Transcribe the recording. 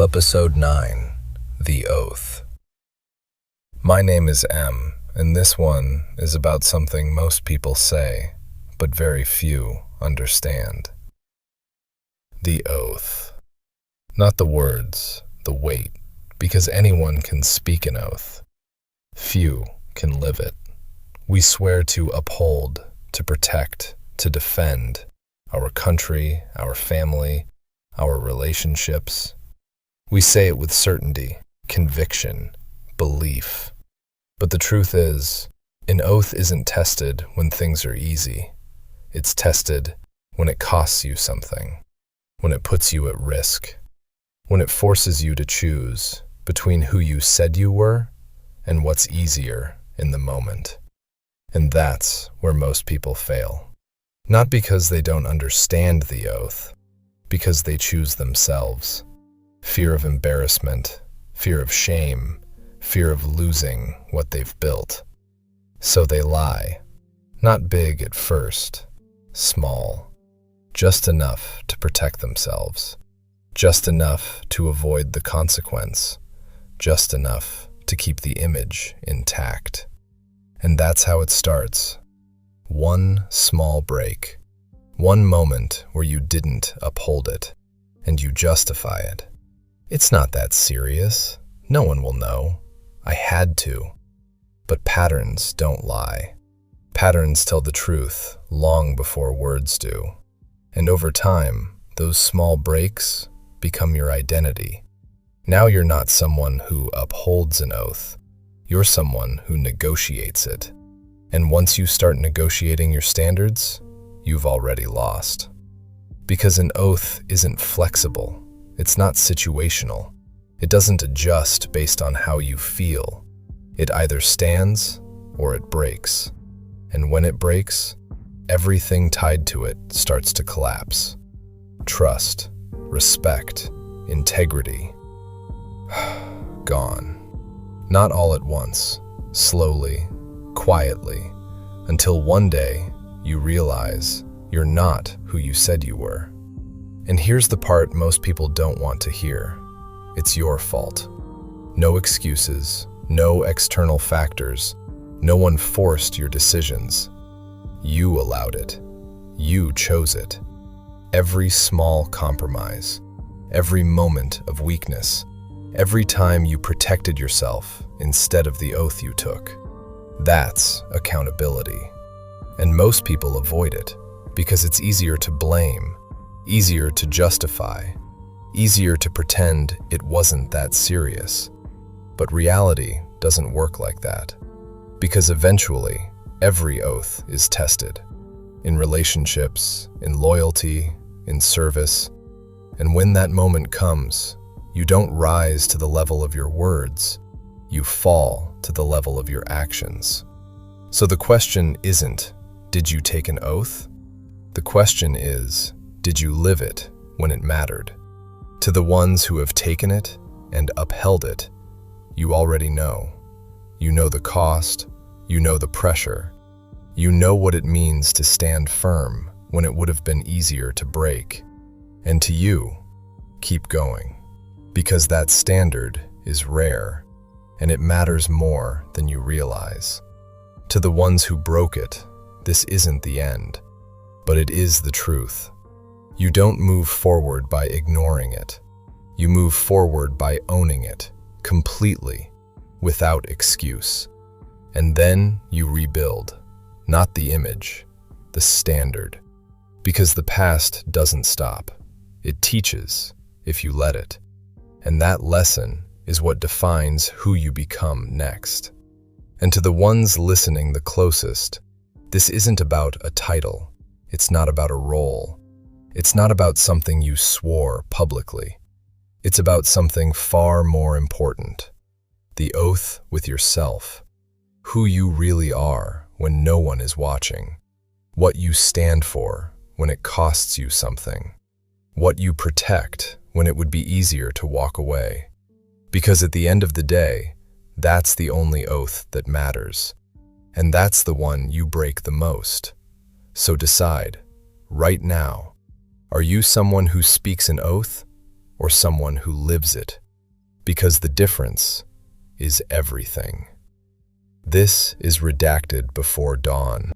Episode 9, The Oath. My name is M, and this one is about something most people say, but very few understand. The oath. Not the words, the weight, because anyone can speak an oath. Few can live it. We swear to uphold, to protect, to defend our country, our family, our relationships. We say it with certainty, conviction, belief. But the truth is, an oath isn't tested when things are easy. It's tested when it costs you something, when it puts you at risk, when it forces you to choose between who you said you were and what's easier in the moment. And that's where most people fail. Not because they don't understand the oath, because they choose themselves. Fear of embarrassment, fear of shame, fear of losing what they've built. So they lie, not big at first, small, just enough to protect themselves, just enough to avoid the consequence, just enough to keep the image intact. And that's how it starts. One small break, one moment where you didn't uphold it, and you justify it. It's not that serious. No one will know. I had to. But patterns don't lie. Patterns tell the truth long before words do. And over time, those small breaks become your identity. Now you're not someone who upholds an oath. You're someone who negotiates it. And once you start negotiating your standards, you've already lost. Because an oath isn't flexible. It's not situational. It doesn't adjust based on how you feel. It either stands or it breaks. And when it breaks, everything tied to it starts to collapse. Trust, respect, integrity. Gone. Not all at once, slowly, quietly, until one day you realize you're not who you said you were. And here's the part most people don't want to hear. It's your fault. No excuses, no external factors. No one forced your decisions. You allowed it. You chose it. Every small compromise, every moment of weakness, every time you protected yourself instead of the oath you took. That's accountability. And most people avoid it because it's easier to blame, easier to justify, easier to pretend it wasn't that serious. But reality doesn't work like that. Because eventually, every oath is tested. In relationships, in loyalty, in service. And when that moment comes, you don't rise to the level of your words. You fall to the level of your actions. So the question isn't, did you take an oath? The question is, did you live it when it mattered? To the ones who have taken it and upheld it, you already know. You know the cost, you know the pressure, you know what it means to stand firm when it would have been easier to break. And to you, keep going, because that standard is rare, and it matters more than you realize. To the ones who broke it, this isn't the end, but it is the truth. You don't move forward by ignoring it. You move forward by owning it, completely, without excuse. And then you rebuild, not the image, the standard. Because the past doesn't stop. It teaches, if you let it. And that lesson is what defines who you become next. And to the ones listening the closest, this isn't about a title. It's not about a role. It's not about something you swore publicly. It's about something far more important. The oath with yourself. Who you really are when no one is watching. What you stand for when it costs you something. What you protect when it would be easier to walk away. Because at the end of the day, that's the only oath that matters. And that's the one you break the most. So decide, right now, are you someone who speaks an oath, or someone who lives it, because the difference is everything. This is Redacted Before Dawn.